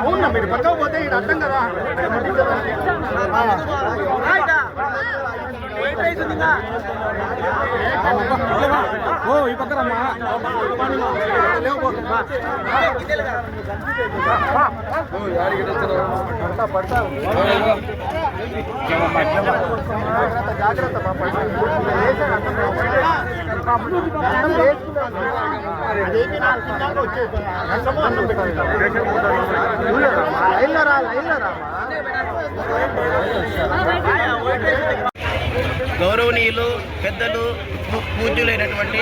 అవునా మీరు పక్కకపోతే ఇది అర్థం కదా. ఓ ఈ పక్కనమ్మా జాగ్రత్త గౌరవనీయులు పెద్దలు పూజ్యులైనటువంటి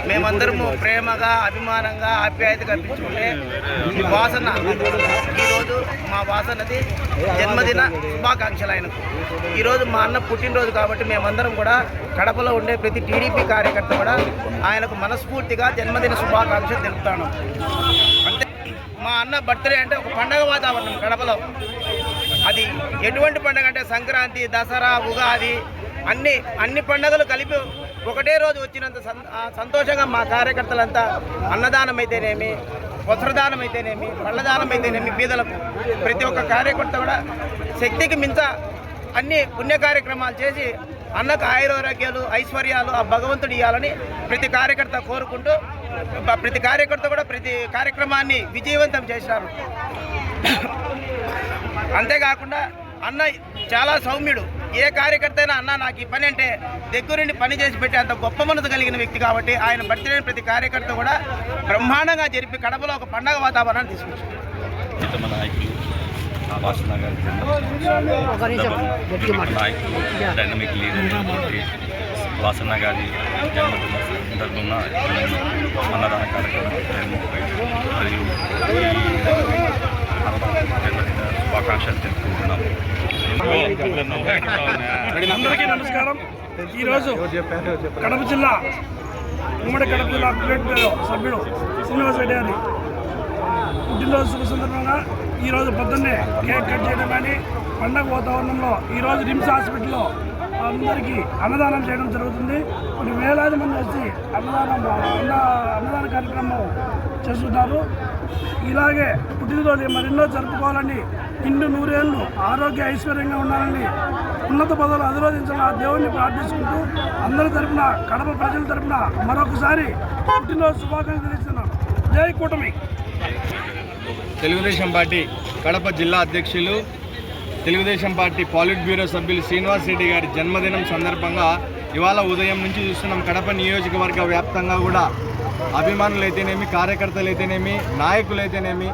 మేమందరము ప్రేమగా అభిమానంగా ఆప్యాయతగా అర్పించుకుంటే వాసన ఈరోజు మా వాసనది జన్మదిన శుభాకాంక్షలు ఆయనకు. ఈరోజు మా అన్న పుట్టినరోజు కాబట్టి మేమందరం కూడా కడపలో ఉండే ప్రతి టీడీపీ కార్యకర్త కూడా ఆయనకు మనస్ఫూర్తిగా జన్మదిన శుభాకాంక్షలు తెలుపుతాను. అంటే మా అన్న బర్త్డే అంటే ఒక పండగ వాతావరణం కడపలో. అది ఎటువంటి పండుగ అంటే సంక్రాంతి, దసరా, ఉగాది అన్ని పండుగలు కలిపి ఒకటే రోజు వచ్చినంత సంతోషంగా మా కార్యకర్తలంతా అన్నదానం అయితేనేమి, వస్త్రదానం అయితేనేమి, పళ్ళదానం అయితేనేమి, బీదలకు ప్రతి ఒక్క కార్యకర్త కూడా శక్తికి మించ అన్ని పుణ్య కార్యక్రమాలు చేసి అన్నకు ఆయురారోగ్యాలు, ఐశ్వర్యాలు ఆ భగవంతుడు ఇవ్వాలని ప్రతి కార్యకర్త కోరుకుంటూ ప్రతి కార్యకర్త కూడా ప్రతి కార్యక్రమాన్ని విజయవంతం చేశారు. అంతేకాకుండా అన్న చాలా సౌమ్యుడు. ఏ కార్యకర్త అయినా అన్న నాకు ఈ పని అంటే దగ్గరుండి పని చేసి పెట్టే అంత గొప్ప మనసు కలిగిన వ్యక్తి కాబట్టి ఆయన బర్త్డే ప్రతి కార్యకర్త కూడా బ్రహ్మాండంగా జరిపి కడపలో ఒక పండగ వాతావరణాన్ని తీసుకొచ్చారు. డైనమిక్ లీడర్ వాసన్న గారి జన్మదిన సందర్భంగా అన్నదాన కార్యక్రమం మరియు జన్మదిన శుభాకాంక్షలు తెలుపుకుంటున్నాము. అందరికీ నమస్కారం. ఈరోజు కడప జిల్లా ఉమ్మడి కడప జిల్లా సభ్యుడు శ్రీనివాస్ రెడ్డి గారి పుట్టినరోజు శుభ సందర్భంగా ఈరోజు పొద్దున్నే కేక్ కట్ చేయడం కానీ పండగ వాతావరణంలో ఈరోజు రిమ్స్ హాస్పిటల్లో అందరికీ అన్నదానం చేయడం జరుగుతుంది. కొన్ని వేలాది మంది వచ్చి అన్నదాన కార్యక్రమం చేస్తున్నారు. ఇలాగే పుట్టినరోజు మరెన్నో జరుపుకోవాలని, నిండు 100 ఏళ్ళు ఆరోగ్య ఐశ్వర్యంగా ఉండాలని ఉన్నత పదవులు అధిరోధించాలని ఆ దేవుడిని ప్రార్థించుకుంటూ అందరి తరపున కడప ప్రజల తరపున మరొకసారి పుట్టినరోజు శుభాకాంక్షలు తెలుస్తున్నాను. జై కూటమి. తెలుగుదేశం పార్టీ కడప జిల్లా అధ్యక్షులు, తెలుగుదేశం పార్టీ పాలిట్ బ్యూరో సభ్యులు శ్రీనివాస్ రెడ్డి గారి జన్మదినం సందర్భంగా ఇవాళ ఉదయం నుంచి చూస్తున్నాం. కడప నియోజకవర్గ వ్యాప్తంగా కూడా అభిమానులు అయితేనేమి, కార్యకర్తలు అయితేనేమి, నాయకులు అయితేనేమి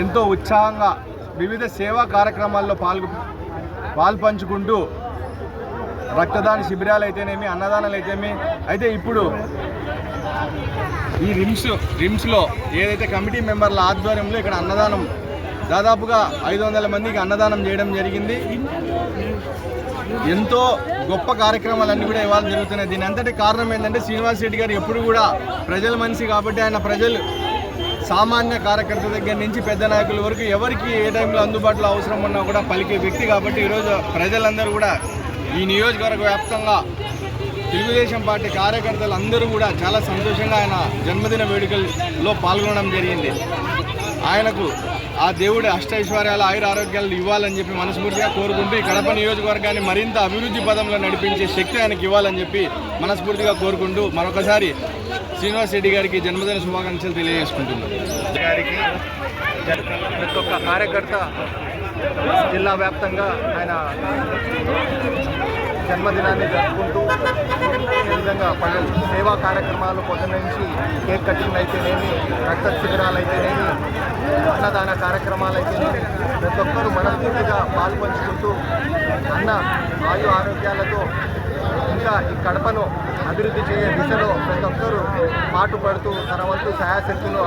ఎంతో ఉత్సాహంగా వివిధ సేవా కార్యక్రమాల్లో పాల్పంచుకుంటూ రక్తదాన శిబిరాలు అయితేనేమి, అన్నదానాలు అయితేనేమి. అయితే ఇప్పుడు ఈ రిమ్స్లో ఏదైతే కమిటీ మెంబర్ల ఆధ్వర్యంలో ఇక్కడ అన్నదానం దాదాపుగా 500 మందికి అన్నదానం చేయడం జరిగింది. ఎంతో గొప్ప కార్యక్రమాలన్నీ కూడా ఇవాళ జరుగుతున్నాయి. దీని అంతటి కారణం ఏంటంటే శ్రీనివాస్ రెడ్డి గారు ఎప్పుడు కూడా ప్రజల మనిషి కాబట్టి ఆయన ప్రజలు సామాన్య కార్యకర్త దగ్గర నుంచి పెద్ద నాయకుల వరకు ఎవరికి ఏ టైంలో అందుబాటులో అవసరం ఉన్నా కూడా పలికే వ్యక్తి కాబట్టి ఈరోజు ప్రజలందరూ కూడా ఈ నియోజకవర్గ వ్యాప్తంగా తెలుగుదేశం పార్టీ కార్యకర్తలు అందరూ కూడా చాలా సంతోషంగా ఆయన జన్మదిన వేడుకల్లో పాల్గొనడం జరిగింది. ఆయనకు ఆ దేవుడి అష్టైశ్వర్యాలు, ఆయుర ఆరోగ్యాలు ఇవ్వాలని చెప్పి మనస్ఫూర్తిగా కోరుకుంటూ ఈ కడప నియోజకవర్గాన్ని మరింత అభివృద్ధి పదంలో నడిపించే శక్తి ఆయనకి ఇవ్వాలని చెప్పి మనస్ఫూర్తిగా కోరుకుంటూ మరొకసారి శ్రీనివాస్ రెడ్డి గారికి జన్మదిన శుభాకాంక్షలు తెలియజేసుకుంటున్నాను. గారికి ప్రతి ఒక్క కార్యకర్త జిల్లా వ్యాప్తంగా ఆయన జన్మదినాన్ని జరుపుకుంటూ ఈ విధంగా పలు సేవా కార్యక్రమాలు పొద్దున్న నుంచి కేక్ కటింగ్ అయితేనేమి, రక్త శిబిరాలు అయితేనేమి, అన్నదాన కార్యక్రమాలు అయితేనేమి ప్రతి ఒక్కరూ మనస్ఫూర్తిగా పాల్పంచుకుంటూ అన్న ఆయు ఆరోగ్యాలతో ఇంకా ఈ కడపను అభివృద్ధి చేసే దిశలో ప్రతి ఒక్కరూ పాటుపడుతూ తన వంతు సహాయశక్తులు